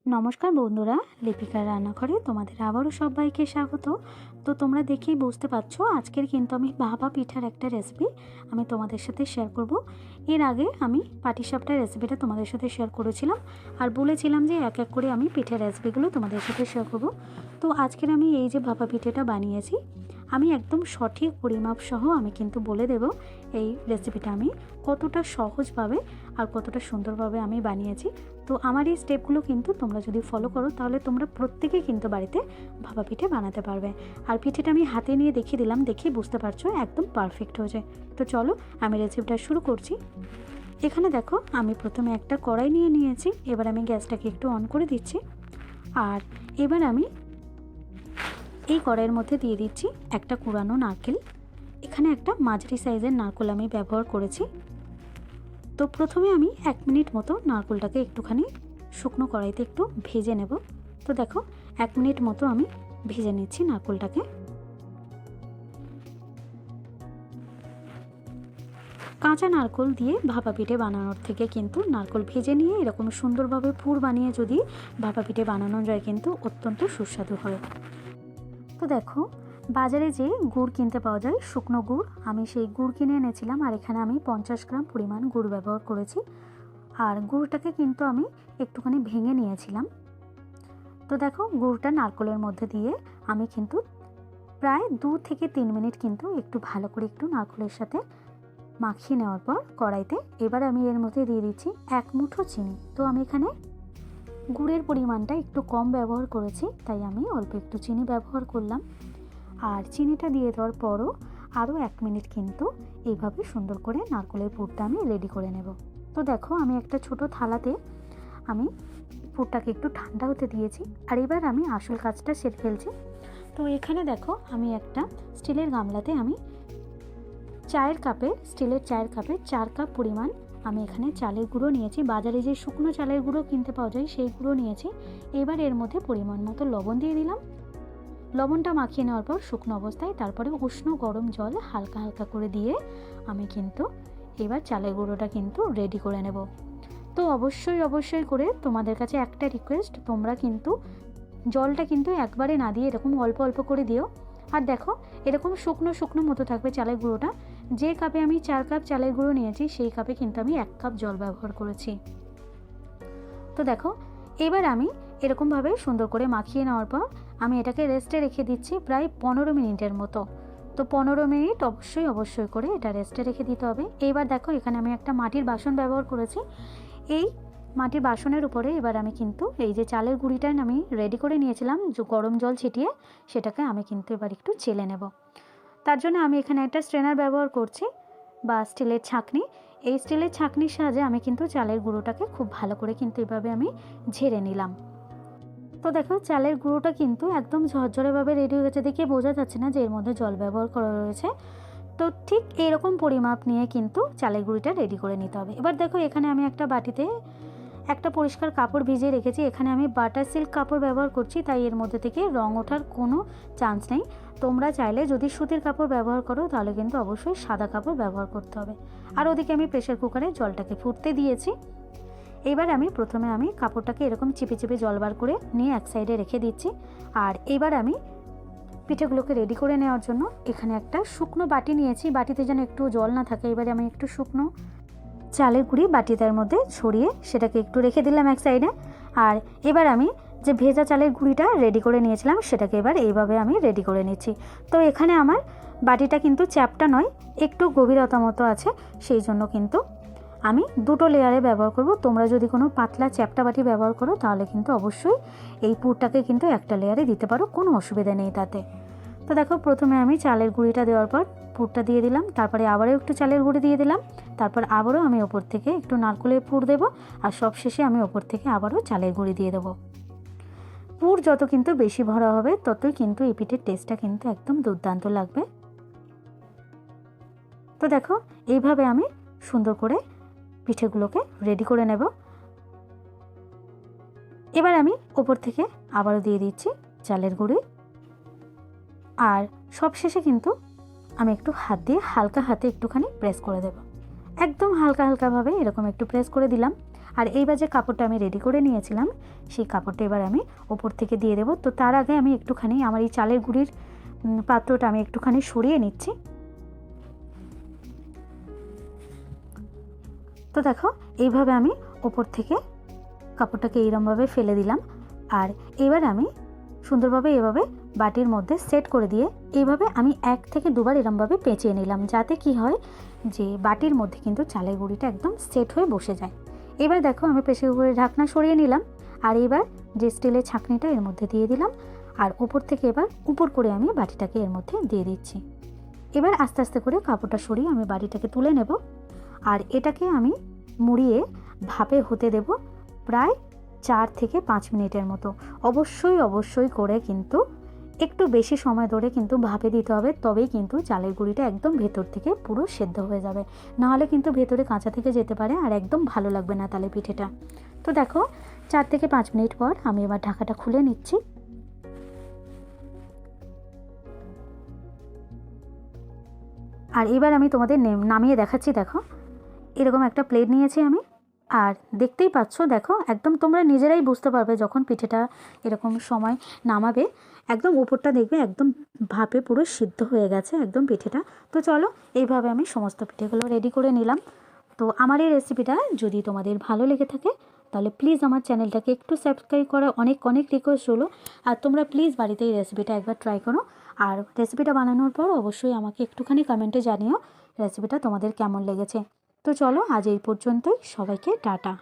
নমস্কার বন্ধুরা, লিপিকার রান্নাঘরে তোমাদের আবারও সবাইকে স্বাগত। তো তোমরা দেখেই বুঝতে পারছো আজকের কিন্তু আমি ভাপা পিঠার একটা রেসিপি আমি তোমাদের সাথে শেয়ার করব। এর আগে আমি পাটিসাপটার রেসিপিটা তোমাদের সাথে শেয়ার করেছিলাম আর বলেছিলাম যে এক এক করে আমি পিঠার রেসিপিগুলো তোমাদের সাথে শেয়ার করব। তো আজকের আমি এই যে ভাপা পিঠাটা বানিয়েছি, আমি একদম সঠিক পরিমাপ সহ আমি কিন্তু বলে দেব এই রেসিপিটা আমি কতটা সহজভাবে আর কতটা সুন্দরভাবে আমি বানিয়েছি। তো আমার এই স্টেপগুলো কিন্তু তোমরা যদি ফলো করো তাহলে তোমরা প্রত্যেকেই কিন্তু বাড়িতে ভাপা পিঠে বানাতে পারবে। আর পিঠেটা আমি হাতে নিয়ে দেখিয়ে দিলাম, দেখেই বুঝতে পারছো একদম পারফেক্ট হয়েছে। তো চলো আমি রেসিপিটা শুরু করছি। এখানে দেখো আমি প্রথমে একটা কড়াই নিয়ে নিয়েছি, এবার আমি গ্যাসটাকে একটু অন করে দিচ্ছি। আর এবার আমি এই কড়াইয়ের মধ্যে দিয়ে দিচ্ছি একটা কুড়ানো নারকেল। এখানে একটা মাঝারি সাইজের নারকেল আমি ব্যবহার করেছি। তো প্রথমে আমি 1 মিনিট মতো নারকেলটাকে একটুখানি শুকনো কড়াইতে একটু ভেজে নেব। তো দেখো 1 মিনিট মতো আমি ভেজে নিচ্ছি নারকেলটাকে। কাঁচা নারকেল দিয়ে ভাপা পিঠে বানানোর থেকে কিন্তু নারকেল ভেজে নিয়ে এরকম সুন্দরভাবে পুর বানিয়ে যদি ভাপা পিঠে বানানো যায় কিন্তু অত্যন্ত সুস্বাদু হয়। তো দেখো বাজারে যে গুড় কিনতে পাওয়া যায় শুকনো গুড়, আমি সেই গুড় কিনে এনেছিলাম আর এখানে আমি 50 গ্রাম পরিমাণ গুড় ব্যবহার করেছি। আর গুড়টাকে কিন্তু আমি একটুখানি ভেঙে নিয়েছিলাম। তো দেখো গুড়টা নারকেলের মধ্যে দিয়ে আমি কিন্তু প্রায় 2 থেকে 3 মিনিট কিন্তু একটু ভালো করে একটু নারকেলের সাথে মাখিয়ে নেওয়ার পর কড়াইতে এবার আমি এর মধ্যে দিয়ে দিচ্ছি 1 মুঠো চিনি। তো আমি এখানে গুড়ের পরিমাণটা একটু কম ব্যবহার করেছি, তাই আমি অল্প একটু চিনি ব্যবহার করলাম। আর চিনিটা দিয়ে দেওয়ার পরও আরও 1 মিনিট কিন্তু এইভাবে সুন্দর করে নারকেলের পুরটা আমি রেডি করে নেব। তো দেখো আমি একটা ছোট থালাতে আমি পুরটাকে একটু ঠান্ডা হতে দিয়েছি আর এবার আমি আসল কাজটা সেরে ফেলছি। তো এখানে দেখো আমি একটা স্টিলের গামলাতে আমি স্টিলের চায়ের কাপে 4 কাপ পরিমাণ আমি এখানে চালের গুঁড়ো নিয়েছি। বাজারে যে শুকনো চালের গুঁড়ো কিনতে পাওয়া যায় সেই গুঁড়ো নিয়েছি। এবার এর মধ্যে পরিমাণ মতো লবণ দিয়ে দিলাম। লবণটা মাখিয়ে নেওয়ার পর শুকনো অবস্থায় তারপরে উষ্ণ গরম জল হালকা হালকা করে দিয়ে আমি কিন্তু এবার চালের গুঁড়োটা কিন্তু রেডি করে নেব। তো অবশ্যই করে তোমাদের কাছে একটা রিকোয়েস্ট, তোমরা কিন্তু জলটা কিন্তু একবারে না দিয়ে এরকম অল্প অল্প করে দিও। আর দেখো এরকম শুকনো শুকনো মতো থাকবে চালের গুঁড়োটা। যে কাপে আমি 4 কাপ চালের গুঁড়ো নিয়েছি সেই কাপে কিন্তু আমি 1 কাপ জল ব্যবহার করেছি। তো দেখো এবার আমি এরকমভাবে সুন্দর করে মাখিয়ে নেওয়ার পর আমি এটাকে রেস্টে রেখে দিচ্ছি প্রায় 15 মিনিটের মতো। তো 15 মিনিট অবশ্যই করে এটা রেস্টে রেখে দিতে হবে। এইবার দেখো এখানে আমি একটা মাটির বাসন ব্যবহার করেছি। এই মাটির বাসনের উপরে এবার আমি কিন্তু এই যে চালের গুঁড়িটা আমি রেডি করে নিয়েছিলাম গরম জল ছিটিয়ে, সেটাকে আমি কিন্তু এবার একটু চেলে নেব। তার জন্য আমি এখানে একটা স্ট্রেনার ব্যবহার করছি বা স্টিলের ছাঁকনি। এই স্টিলের ছাঁকনির সাহায্যে আমি কিন্তু চালের গুঁড়োটাকে খুব ভালো করে কিন্তু এভাবে আমি ঝেড়ে নিলাম। তো দেখো চালের গুঁড়োটা কিন্তু একদম ঝরঝরেভাবে রেডি হয়ে গেছে, দেখে বোঝা যাচ্ছে না যে এর মধ্যে জল ব্যবহার করা রয়েছে। তো ঠিক এরকম পরিমাপ নিয়ে কিন্তু চালের গুঁড়িটা রেডি করে নিতে হবে। এবার দেখো এখানে আমি একটা বাটিতে একটা পরিষ্কার কাপড় ভিজিয়ে রেখেছি। এখানে আমি বাটার সিল্ক কাপড় ব্যবহার করছি, তাই এর মধ্যে থেকে রং ওঠার কোনো চান্স নেই। তোমরা চাইলে যদি সুতির কাপড় ব্যবহার করো তাহলে কিন্তু অবশ্যই সাদা কাপড় ব্যবহার করতে হবে। আর ওদিকে আমি প্রেসার কুকারে জলটাকে ফুটতে দিয়েছি। এবার আমি প্রথমে কাপড়টাকে এরকম চিপে চিপে জল বার করে নিয়ে এক সাইডে রেখে দিচ্ছি। আর এবার আমি পিঠেগুলোকে রেডি করে নেওয়ার জন্য এখানে একটা শুকনো বাটি নিয়েছি, বাটিতে যেন একটু জল না থাকে। এবারে আমি একটু শুকনো চালের গুঁড়ি বাটিটার মধ্যে ছড়িয়ে সেটাকে একটু রেখে দিলাম এক সাইডে। আর এবার আমি যে ভেজা চালের গুঁড়িটা রেডি করে নিয়েছিলাম সেটাকে এবার এইভাবে আমি রেডি করে নিচ্ছি। তো এখানে আমার বাটিটা কিন্তু চ্যাপ্টা নয়, একটু গভীরতা মতো আছে, সেই জন্য কিন্তু আমি 2টো লেয়ারে ব্যবহার করব। তোমরা যদি কোনো পাতলা চ্যাপ্টা বাটি ব্যবহার করো তাহলে কিন্তু অবশ্যই এই পুরটাকে কিন্তু একটা লেয়ারে দিতে পারো, কোনো অসুবিধা নেই তাতে। তো দেখো প্রথমে আমি চালের গুঁড়িটা দেওয়ার পর পুরটা দিয়ে দিলাম, তারপরে আবারও একটু চালের গুঁড়ি দিয়ে দিলাম, তারপর আবারও আমি ওপর থেকে একটু নারকেলের পুর দেবো, আর সবশেষে আমি ওপর থেকে আবারও চালের গুঁড়ি দিয়ে দেবো। পুর যত কিন্তু বেশি ভরা হবে ততই কিন্তু এই পিঠের টেস্টটা কিন্তু একদম দুর্দান্ত লাগবে। তো দেখো এইভাবে আমি সুন্দর করে পিঠেগুলোকে রেডি করে নেব। এবার আমি ওপর থেকে আবারও দিয়ে দিচ্ছি চালের গুঁড়ি, আর সবশেষে কিন্তু আমি একটু হাত দিয়ে হালকা হাতে একটুখানি প্রেস করে দেব। একদম হালকাভাবে এরকম একটু প্রেস করে দিলাম। আর এইবার যে কাপড়টা আমি রেডি করে নিয়েছিলাম সেই কাপড়টা এবার আমি ওপর থেকে দিয়ে দেবো। তো তার আগে আমি একটুখানি আমার এই চালের গুঁড়ির পাত্রটা আমি একটুখানি সরিয়ে নিচ্ছি। তো দেখো এইভাবে আমি ওপর থেকে কাপড়টাকে এইরমভাবে ফেলে দিলাম। আর এবার আমি সুন্দরভাবে এভাবে বাটির মধ্যে সেট করে দিয়ে এইভাবে আমি 1 থেকে 2 বার এরমভাবে পেঁচিয়ে নিলাম, যাতে কি হয় যে বাটির মধ্যে কিন্তু চালের গুঁড়িটা একদম সেট হয়ে বসে যায়। এবার দেখো আমি প্রেসার কুকারের ঢাকনা সরিয়ে নিলাম। আর এবার যে স্টিলের ছাঁকনিটা এর মধ্যে দিয়ে দিলাম। আর উপর থেকে এবার উপর করে আমি বাটিটাকে এর মধ্যে দিয়ে দিচ্ছি। এবার আস্তে আস্তে করে কাপড়টা সরিয়ে আমি বাটিটাকে তুলে নেব। আর এটাকে আমি মুড়িয়ে ভাপে হতে দেব প্রায় 4 থেকে 5 মিনিটের মতো। অবশ্যই করে কিন্তু একটু বেশি সময় ধরে কিন্তু ভাপে দিতে হবে, তবেই কিন্তু চালের গুঁড়িটা একদম ভেতর থেকে পুরো সেদ্ধ হয়ে যাবে, নাহলে কিন্তু ভেতরে কাঁচা থেকে যেতে পারে আর একদম ভালো লাগবে না তালে পিঠেটা। তো দেখো 4 থেকে 5 মিনিট পর আমি এবার ঢাকাটা খুলে নিচ্ছি। আর এবার আমি তোমাদের নামিয়ে দেখাচ্ছি। দেখো এরকম একটা প্লেট নিয়েছি আমি, আর দেখতেই পাচ্ছ দেখো একদম তোমরা নিজেরাই বুঝতে পারবে যখন পিঠেটা এরকম সময় নামাবে, একদম উপরটা দেখবে একদম ভাপে পুরো সিদ্ধ হয়ে গেছে একদম পিঠেটা। তো চলো এইভাবে আমি সমস্ত পিঠেগুলো রেডি করে নিলাম। তো আমার এই রেসিপিটা যদি তোমাদের ভালো লেগে থাকে তাহলে প্লিজ আমার চ্যানেলটাকে একটু সাবস্ক্রাইব করা অনেক রিকোয়েস্ট হলো। আর তোমরা প্লিজ বাড়িতে এই রেসিপিটা একবার ট্রাই করো। আর রেসিপিটা বানানোর পর অবশ্যই আমাকে একটুখানি কমেন্টে জানিও রেসিপিটা তোমাদের কেমন লেগেছে। তো চলো আজ এই পর্যন্তই, সবাইকে টাটা।